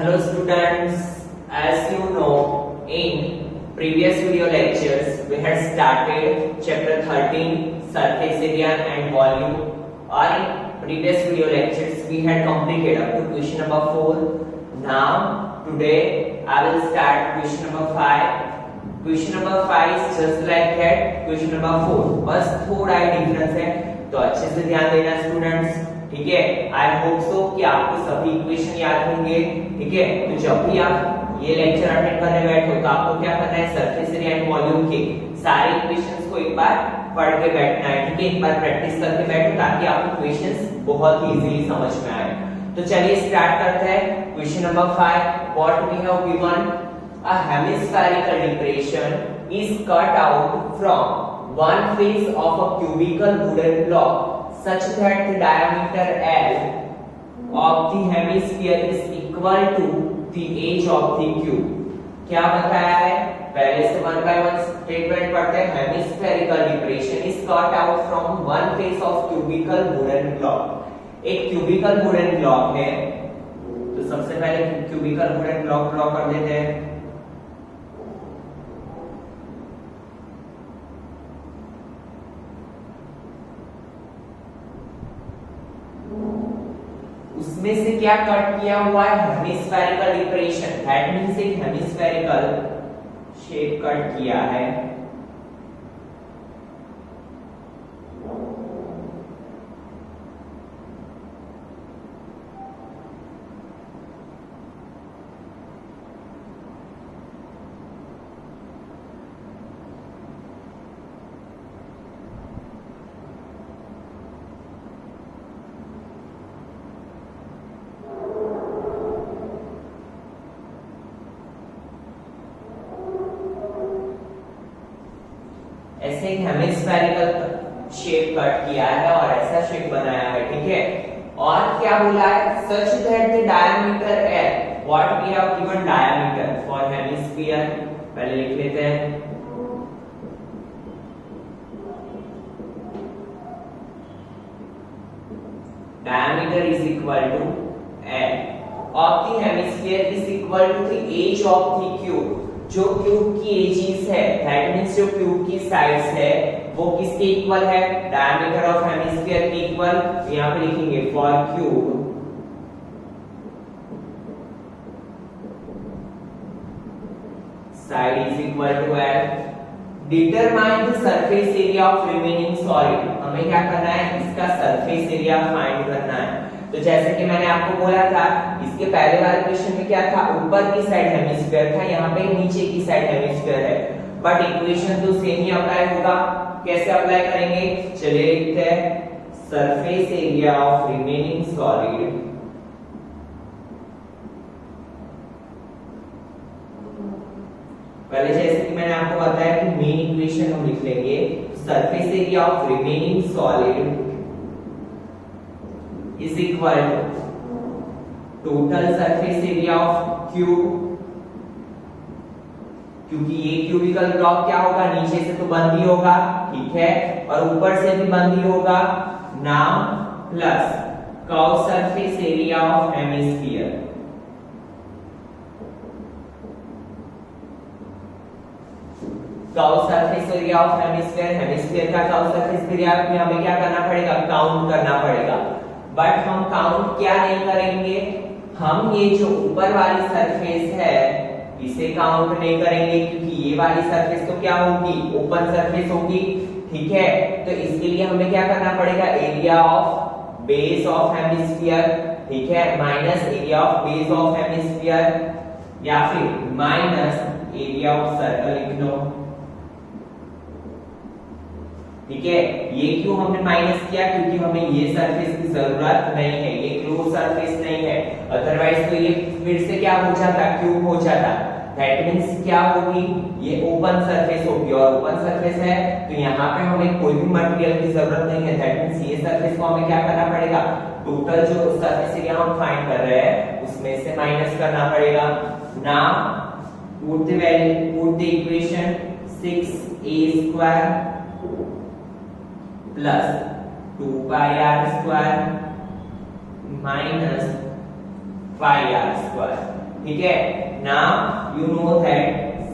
Hello students, as you know, in previous video lectures we had started chapter 13 surface area and volume, or in previous video lectures we had completed up to question number 4. Now today I will start question number 5. Question number 5 is just like that question number 4, बस थोड़ा ही difference है, तो अच्छे से ध्यान देना students, ठीक है। आई होप सो कि आपको सभी इक्वेशन याद होंगे, ठीक है। तो जब भी आप ये लेक्चर अटेंड करने बैठो तो आपको क्या करना है, सरफेस एरिया एंड वॉल्यूम के सारे इक्वेशंस को एक बार पढ़ के बैठना है, ठीक है। एक बार प्रैक्टिस करके बैठो ताकि आपको इक्वेशंस बहुत ही इजीली समझ में आए। तो चलिए स्टार्ट करते हैं question number 5। What we have given, a hemispherical depression is cut out from one face of a cubical wooden block such that the diameter L of the hemisphere is equal to the edge of the cube। क्या बताया है, पहले से 1 by 1 statement पढ़ते हैं। Hemispherical depression is cut out from one face of cubical wooden block. एक cubical wooden block है, तो सबसे पहले क्यूबिकल वुडन ब्लॉक ड्रॉ कर देते हैं। उसमें से क्या कट किया हुआ है, हेमिस्फेरिकल डिप्रेशन, दैट मींस एक हेमिस्फेरिकल शेप कट किया है। ऐसे एक हेमिस्फेरिकल शेप कट किया है और ऐसा शेप बनाया है, ठीक है। और क्या बोला है, such that the diameter L, what we have given diameter for hemisphere, पहले लिख लेते हैं। Diameter is equal to L of the hemisphere is equal to the edge of the cube. जो क्यूब की एजेस है, दैट मींस जो cube की sides है वो किसके इक्वल है, डायमीटर ऑफ हेमिस्फीयर के इक्वल। तो यहां पे लिखेंगे for cube side is equal to L। Determine the surface area of remaining solid, हमें क्या करना है, इसका सरफेस एरिया फाइंड करना है। तो जैसे कि मैंने आपको बोला था, इसके पहले वाले क्वेश्चन में क्या था, ऊपर की साइड हेमिस्फीयर था, यहाँ पे नीचे की साइड हेमिस्फीयर है, बट इक्वेशन तो सेम ही अप्लाई होगा। कैसे अप्लाई करेंगे, चलिए लिखते हैं surface area of remaining solid पहले जैसे कि मैंने आपको बताया कि मेन इक्वेशन हम लिख लेंगे, surface area of remaining solid is equal to total surface area of cube, क्योंकि ये क्यूबिकल ब्लॉक क्या होगा, नीचे से तो बंद ही होगा, ठीक है, और ऊपर से भी बंद ही होगा, now plus curve surface area of hemisphere. Curve surface area of hemisphere, hemisphere का कर्व सरफेस एरिया में हमें क्या करना पड़ेगा, काउंट करना पड़ेगा। बट हम काउंट क्या नहीं करेंगे, हम ये जो ऊपर वाली सरफेस है इसे काउंट नहीं करेंगे, क्योंकि ये वाली सरफेस तो क्या होगी, ओपन सरफेस होगी, ठीक है। तो इसके लिए हमें क्या करना पड़ेगा, area of base of hemisphere, ठीक है, minus area of base of hemisphere, या फिर माइनस एरिया ऑफ सर्कल लिख लो, ठीक है। ये क्यों हमने माइनस किया, क्योंकि हमें ये सरफेस की जरूरत नहीं है, ये क्लोज सरफेस नहीं है, अदरवाइज तो ये फिर से क्या हो जाता, क्यूब हो जाता। दैट मींस क्या होगी, ये ओपन सरफेस होगी, और ओपन सरफेस है तो यहाँ पे हमें कोई भी मटेरियल की जरूरत नहीं है। दैट मींस ये सरफेस को हमें क्या करना पड़ेगा, टोटल जो सरफेस एरिया हम फाइंड कर रहे हैं उसमें से माइनस करना पड़ेगा। Now put the value, put the equation 6a² plus 2 pi r² minus 5r²। ठीक है। Now you know that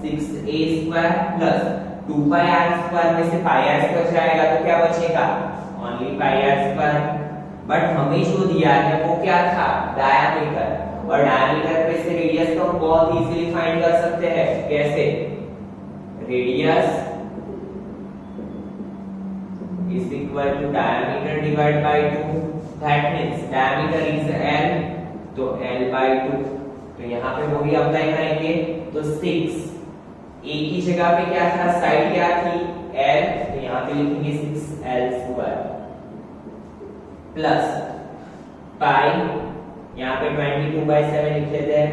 6a square plus 2πr square में से πr स्क्वायर जाएगा तो क्या बचेगा, ओनली πr स्क्वायर। बट हमें जो दिया है वो क्या था, डायमीटर, और डायमीटर पे से रेडियस तो हम बहुत इजीली फाइंड कर सकते हैं। कैसे, radius is equal to diameter divided by 2, that means diameter is L, तो L by 2। तो यहाँ पे वो भी अप्लाई करेंगे तो 6, a की जगह पे क्या था, साइड क्या थी L, तो यहाँ पे लिखेंगे 6L स्क्वायर प्लस पाई, यहाँ पे 22/7 लिख लेते हैं,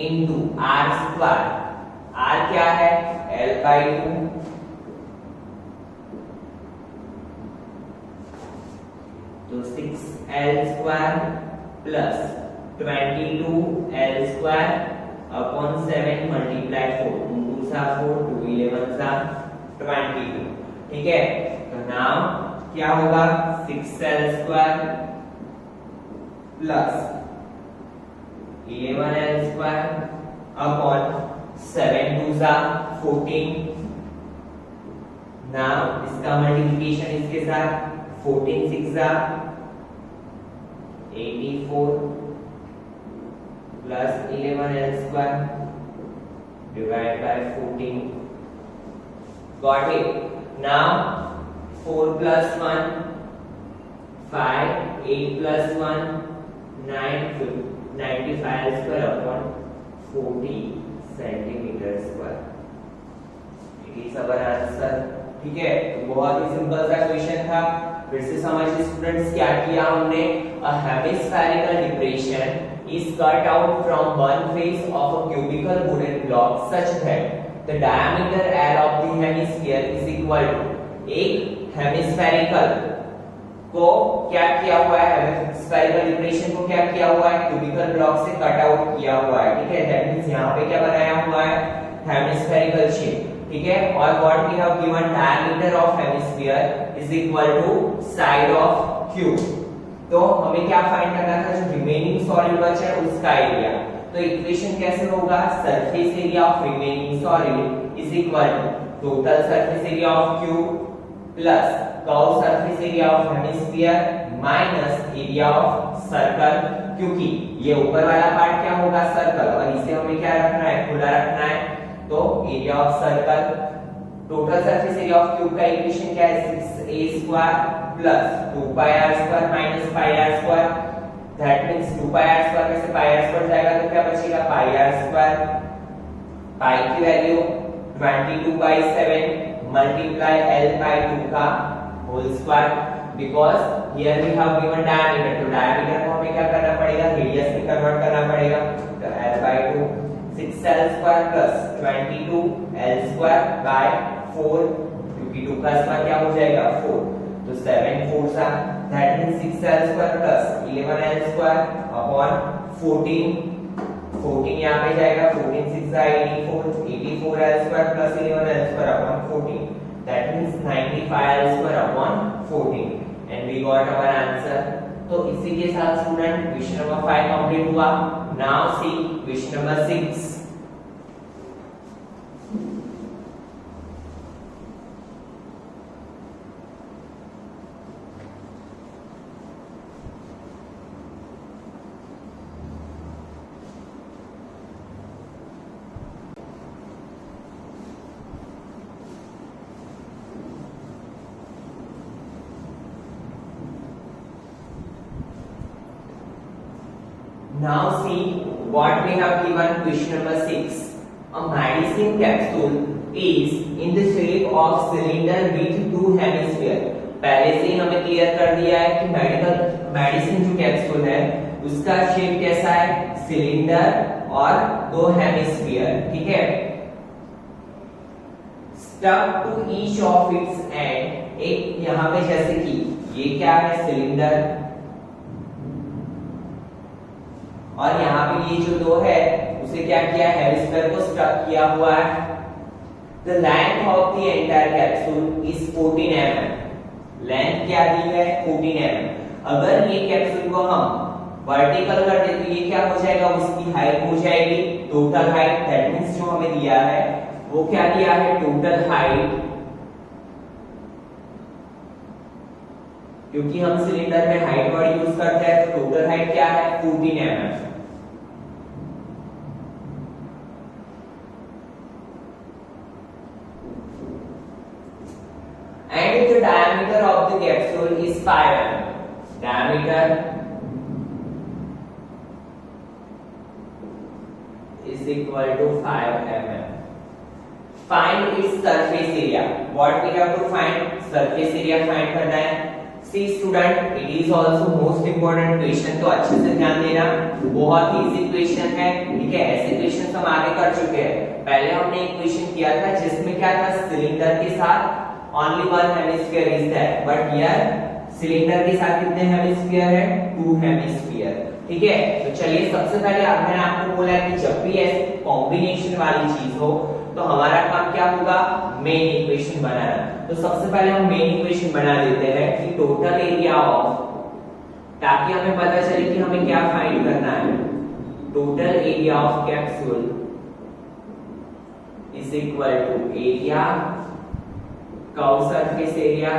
इनटू r स्क्वायर, r क्या है L by 2, तो 6L square plus 22L square upon 7 multiply 4, 2 सा 4, 2 11 सा 22। ठीक है, तो नाउ क्या होगा, 6L square plus 11L square upon 7 2 सा 14। नाउ इसका मल्टीप्लिकेशन इसके साथ, 14 6 सा 84 plus 11L square divide by 14। Got it. Now 4 plus 1 5, 8 plus 1 9, 95 square upon 40 centimeter square। It is our answer। ठीक है, तो बहुत ही सिंपल सा क्वेश्चन था। फिर से समझिए स्टूडेंट्स, क्या किया हमने, a hemispherical depression is cut out from one face of a cubical wooden block such that the diameter L of the hemisphere is equal to, एक हेमिस्फेरिकल को क्या किया हुआ है, हेमिस्फेरिकल डिप्रेशन को क्या किया हुआ है, क्यूबिकल ब्लॉक से कट आउट किया हुआ है। ठीक है, दैट मींस यहाँ पे क्या बनाया हुआ है, हेमिस्फेरिकल शेप। ठीक है, और what we have given, diameter of hemisphere is equal to side of cube. तो हमें क्या फाइंड करना था, जो रिमेनिंग सॉलिड बचा है उसका एरिया। तो इक्वेशन कैसे होगा, surface area of remaining solid is equal to total surface area of cube plus curve surface area of hemisphere minus area of circle, क्योंकि ये ऊपर वाला पार्ट क्या होगा, सर्कल, और इसे हमें क्या रखना है, खुला रखना है। तो area of circle, total surface area of cube का इक्वेशन क्या है, 6a square plus 2πr square minus πr square, that means 2πr square में से πr स्क्वायर जाएगा तो क्या बचेगा, πr स्क्वायर। पाई की वैल्यू 22/7 multiply L by 2 का whole square, because here we have given diameter, तो diameter को हमें क्या करना पड़ेगा, रेडियस में कन्वर्ट करना पड़ेगा। तो L by 2 6L square plus 22L square by 4, क्योंकि 2 का स्क्वायर क्या हो जाएगा 4, तो 7 4 सा, that means 6L square plus 11L square upon 14, 14 यहाँ पे जाएगा, 14 6 84L square plus 11L square upon 14, that means 95L square upon 14, and we got our answer। तो इसी के साथ स्टूडेंट क्वेश्चन नंबर 5 कंप्लीट हुआ। Now see question number 6। Now see what we have given, question number 6. A medicine capsule is in the shape of cylinder with two hemisphere। पहले से ही हमें clear कर दिया है कि मेडिसिन जो कैप्सूल है उसका शेप कैसा है, सिलेंडर और दो हेमिस्फीयर। ठीक है, stuck to each of its end, एक यहाँ पे जैसे कि ये क्या है, सिलेंडर, और यहाँ पे ये जो दो है उसे क्या किया, हेमिस्फीयर को स्टक किया हुआ है। The length of the entire capsule is 14 mm। Length क्या दी है, 14 mm। अगर ये कैप्सूल को हम वर्टिकल कर दे तो ये क्या हो जाएगा, उसकी हाइट हो जाएगी टोटल हाइट। दैट मींस जो हमें दिया है वो क्या दिया है, टोटल हाइट, क्योंकि हम सिलेंडर में हाइट वर्ड यूज करते हैं तो टोटल हाइट क्या है 14 mm। And the diameter of the capsule is 5 mm. Diameter is equal to 5 mm. Find its surface area. What we have to find? Surface area find करना है। See student, it is also most important question, तो अच्छे से ध्यान देना। बहुत ही easy question है, ठीक है। ऐसे क्वेश्चन हम आगे कर चुके हैं। पहले हमने एक क्वेश्चन किया था जिसमें क्या था, सिलेंडर के साथ only one hemisphere is there, but here cylinder के साथ कितने हेमिस्फीयर है, 2 हेमिस्फीयर, ठीक है। तो चलिए सबसे पहले मैंने आपको बोला है कि जब भी ऐसे कॉम्बिनेशन वाली चीज हो तो हमारा काम क्या होगा, मेन इक्वेशन बनाना। तो सबसे पहले हम मेन इक्वेशन बना देते हैं कि टोटल एरिया ऑफ, ताकि हमें पता चले कि हमें क्या फाइंड करना है। Total area of capsule is equal to area curve surface area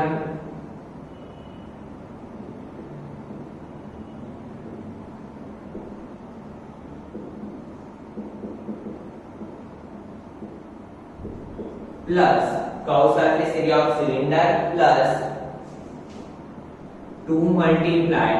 plus curve surface area of cylinder plus 2 multiply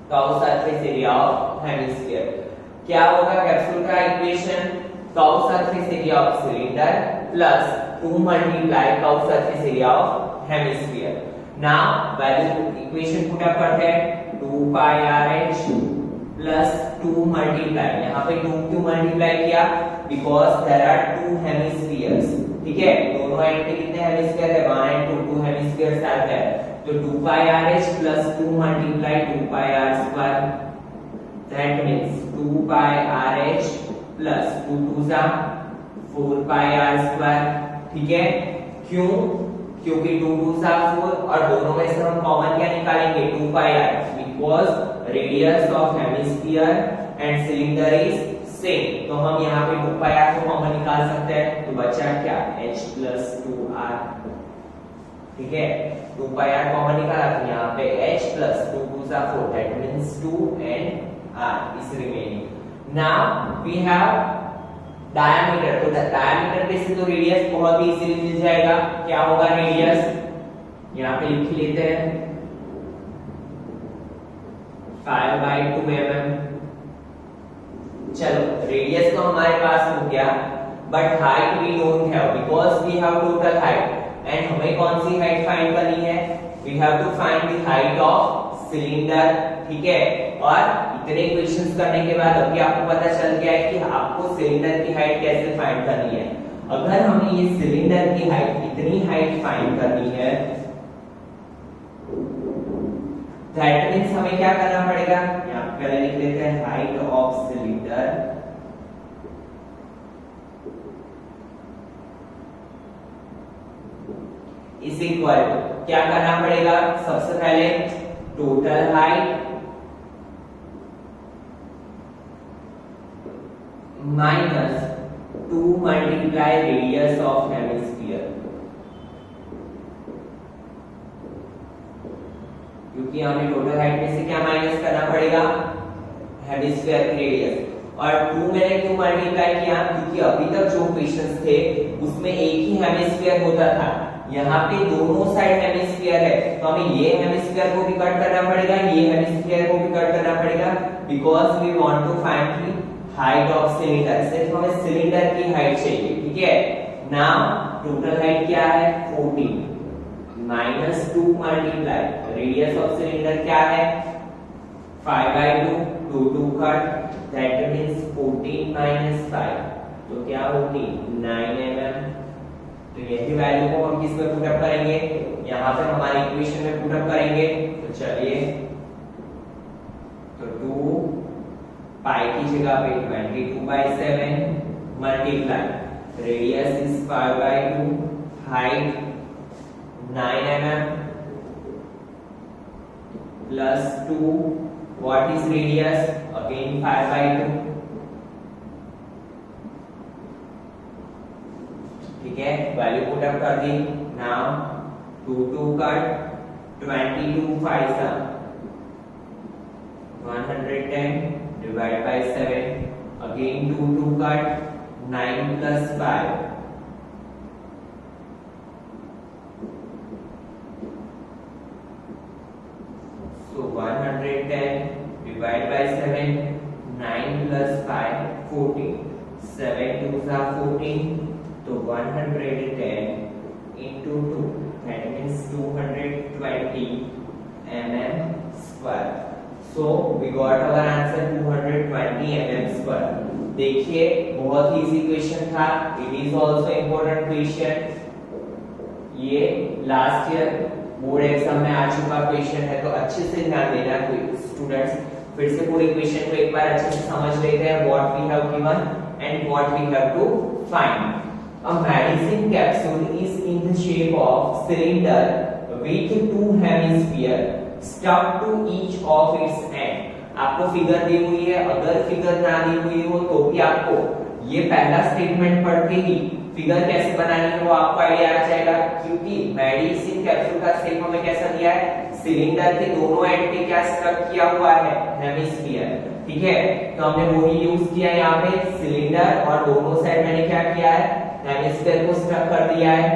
curve surface area of hemisphere. क्या होगा कैप्सूल का equation, curve surface area of cylinder plus 2 multiply curve surface area of hemisphere. Now value equation put up करते हैं, 2 पाई RH plus 2 multiply, यहाँ पे 2 क्यों multiply किया, because there are 2 hemispheres, ठीक है। दोनों एंड पे कितने हेमिस्फीयर है, 1 and 2 हेमिस्फीयर्स आते हैं। तो 2 पाई RH plus 2 multiply 2 pi R square, that means 2 pi RH plus 2 2 जा 4 पाई R स्क्वायर, ठीक है। क्यों, क्योंकि 2 2 जा 4 और दोनों में से हम कॉमन क्या निकालेंगे, 2 पाई R, because radius of hemisphere and cylinder is same. तो हम यहाँ पे 2 पाई R को कॉमन निकाल सकते हैं, तो बचा क्या, H प्लस 2R, ठीक है। 2 पाई R कॉमन निकाला तो यहाँ पे H प्लस 2 2 जा 4, that means 2 and R is remaining. Now we have diameter, तो diameter पे से तो रेडियस बहुत ही इजीली मिल जाएगा। क्या होगा रेडियस, यहाँ पे लिख लेते हैं 5/2 mm। चलो रेडियस तो हमारे पास हो गया, but height we don't have because we have total height, and हमें कौन सी हाइट फाइंड करनी है, we have to find the height of cylinder, ठीक है। और इतने क्वेश्चंस करने के बाद अभी आपको पता चल गया है कि आपको सिलेंडर की हाइट कैसे फाइंड करनी है। अगर हमें ये सिलेंडर की हाइट, इतनी हाइट फाइंड करनी है, दैट मींस हमें क्या करना पड़ेगा, यहाँ पहले लिख लेते हैं height of cylinder is equal to, क्या करना पड़ेगा, सबसे पहले total height minus 2 multiply radius of hemisphere, क्योंकि हमें टोटल हाइट में से क्या माइनस करना पड़ेगा, हेमिस्फीयर की रेडियस। और 2 मैंने क्यों मल्टीप्लाई किया, क्योंकि अभी तक जो क्वेश्चंस थे उसमें एक ही हेमिस्फीयर होता था, यहाँ पे दोनों साइड हेमिस्फीयर है, तो हमें ये हेमिस्फीयर को भी कट करना पड़ेगा, ये हेमिस्फीयर को भी कट करना पड़ेगा, because we want to find the height of cylinder. सिर्फ हमें सिलेंडर की हाइट चाहिए, ठीक है। नाउ टोटल हाइट क्या है 14 minus 2 multiply radius of cylinder क्या है 5/2, 2 2 कट, दैट मींस 14 माइनस 5, तो क्या होगी 9 mm। तो यही वैल्यू को हम किस में पुट अप करेंगे, यहाँ पे हमारे इक्वेशन में पुट अप करेंगे। तो चलिए तो 2 पाई की जगह पे 22/7 multiply radius is 5/2, height 9 mm plus 2, what is radius? Again 5/2. ठीक है, वैल्यू पुट अप कर दी. Now 2 cut 22 5 110 divide by 7. Again 2 cut 9 plus 5. So 110 divided by 7, 9 plus 5, 14. 7 2s are 14. So 110 into 2, that means 220 mm square. So we got our answer 220 mm square. देखिए बहुत ही easy question था. It is also important question. ये last year board exam में आ चुका question है, तो अच्छे से ध्यान देना स्टूडेंट्स. फिर से पूरे क्वेश्चन को एक बार अच्छे से समझ लेते हैं. What we have given and what we have to find. A medicine capsule is in the shape of cylinder with 2 hemisphere stuck to each of its end. आपको फिगर दी हुई है, अगर फिगर ना दी हुई हो तो भी आपको ये पहला स्टेटमेंट पढ़ के ही फिगर कैसे बनानी है वो आपको आइडिया आ जाएगा. क्योंकि मेडिसिन कैप्सूल का शेप हमें कैसा दिया है, सिलेंडर के दोनों एंड पे क्या स्टक किया हुआ है, हेमिस्फीयर. ठीक है, तो हमने वो ही यूज किया यहाँ पे सिलेंडर, और दोनों साइड मैंने क्या किया है, हेमिस्फीयर को स्टक कर दिया है.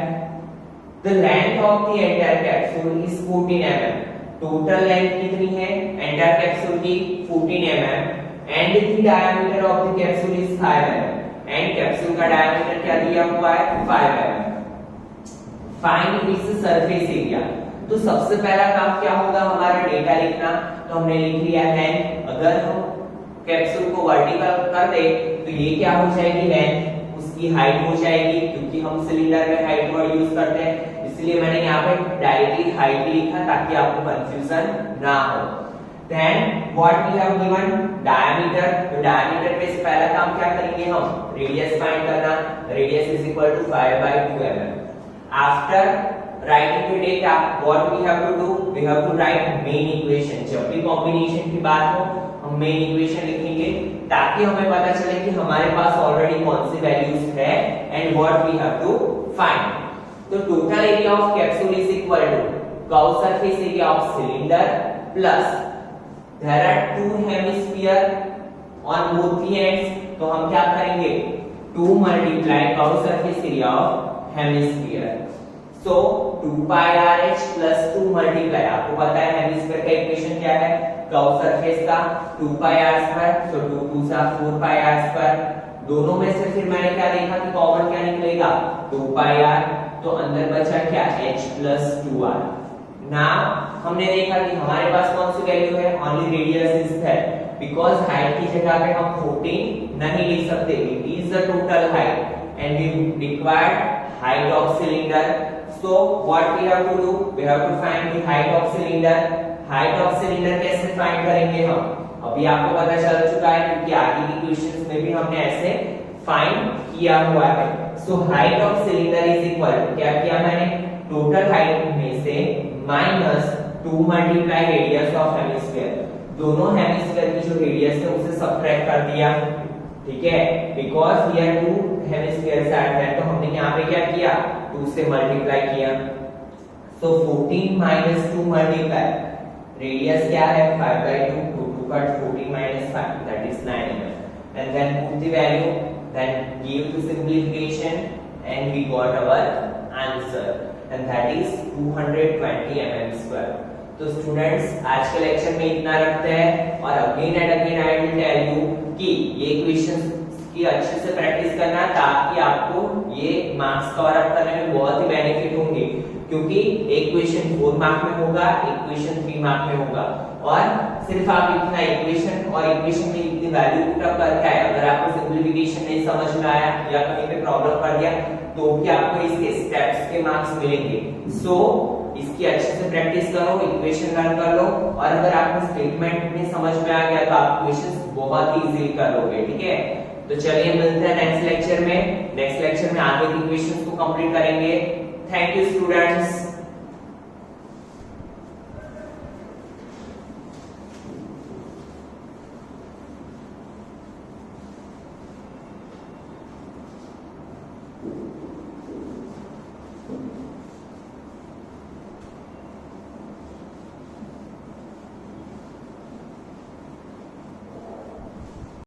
The length of the entire capsule is 14 mm. Total length कितनी है एंटायर कैप्सूल की, 14 mm. And the diameter of the capsule is 5 mm. And capsule का डायमीटर क्या दिया हुआ है, 5 mm. Find its surface area. तो सबसे पहला काम क्या होगा, हमारा डेटा लिखना. तो हमने लिख लिया है. अगर हम कैप्सूल को वर्टिकल कर दे तो ये क्या हो जाएगी, लेंथ, उसकी हाइट हो जाएगी. क्योंकि हम सिलेंडर में हाइट वर्ड यूज करते हैं, इसलिए मैंने यहाँ पे डायरेक्टली हाइट लिखा ताकि आपको कंफ्यूजन ना हो. Then what we have given, diameter. तो diameter पे से पहला काम क्या करेंगे हम, रेडियस फाइंड करना. Radius is equal to 5/2 mm. After writing the data, what we have to do, we have to write main equation. जब भी कॉम्बिनेशन की बात हो हम मेन इक्वेशन लिखेंगे ताकि हमें पता चले कि हमारे पास ऑलरेडी कौन सी वैल्यूज है and what we have to find. तो total area of capsule is equal to curve surface area of cylinder plus there are 2 hemisphere on both the ends. तो हम क्या करेंगे, 2 multiply curve surface area of hemisphere. So 2 pi RH plus 2 multiply, आपको पता है hemisphere का equation क्या है, कर्व सरफेस का 2 pi r square. So 2 2 सा 4 pi r square. दोनों में से फिर मैंने क्या देखा कि कॉमन क्या निकलेगा, 2 pi r. तो अंदर बचा क्या, h plus 2r. नाउ हमने देखा कि हमारे पास कौन सी वैल्यू है, only radius is there. Because height की जगह पे हम 14 नहीं लिख सकते. It is the total height and we required height of cylinder. So what we have to do, we have to find the height of cylinder. height of cylinder कैसे find करेंगे हम, अभी आपको पता चल चुका है क्योंकि आगे की क्वेश्चंस में भी हमने ऐसे फाइंड किया हुआ है. So height of cylinder is equal, क्या किया मैंने, टोटल हाइट में से minus 2 multiply radius of hemisphere. दोनों हेमिस्फीयर की जो रेडियस है उसे सबट्रैक्ट कर दिया. ठीक है, because here 2 hemispheres are there, तो हमने यहाँ पे क्या किया, 2 से मल्टीप्लाई किया. सो 14 माइनस 2 मल्टीप्लाई रेडियस क्या है, 5/2. 2 cut 14 minus 5, that is 9 mm. And then put the value, then give the simplification and we got our answer and that is 220 mm square. तो स्टूडेंट्स आज के लेक्चर में इतना रखते हैं, और again and again I will tell you कि ये क्वेश्चंस की अच्छे से प्रैक्टिस करना ताकि आपको ये मार्क्स कवर अप करने में बहुत ही बेनिफिट होंगे. क्योंकि एक क्वेश्चन 4 मार्क में होगा, एक क्वेश्चन 3 मार्क में होगा, और सिर्फ आप इतना इक्वेशन और इक्वेशन में इतनी वैल्यू पुट अप करके आए, अगर आपको सिंपलीफिकेशन नहीं समझ में आया या कहीं पे प्रॉब्लम कर दिया तो भी आपको इसके स्टेप्स के मार्क्स मिलेंगे. सो इसकी अच्छे से प्रैक्टिस करो, इक्वेशन लर्न कर लो, और अगर आपको स्टेटमेंट में समझ में आ गया तो आप क्वेश्चंस बहुत ही इजीली कर लोगे, ठीक है। तो चलिए मिलते हैं नेक्स्ट लेक्चर में। नेक्स्ट लेक्चर में आगे की क्वेश्चंस को कंप्लीट करेंगे। Thank you students.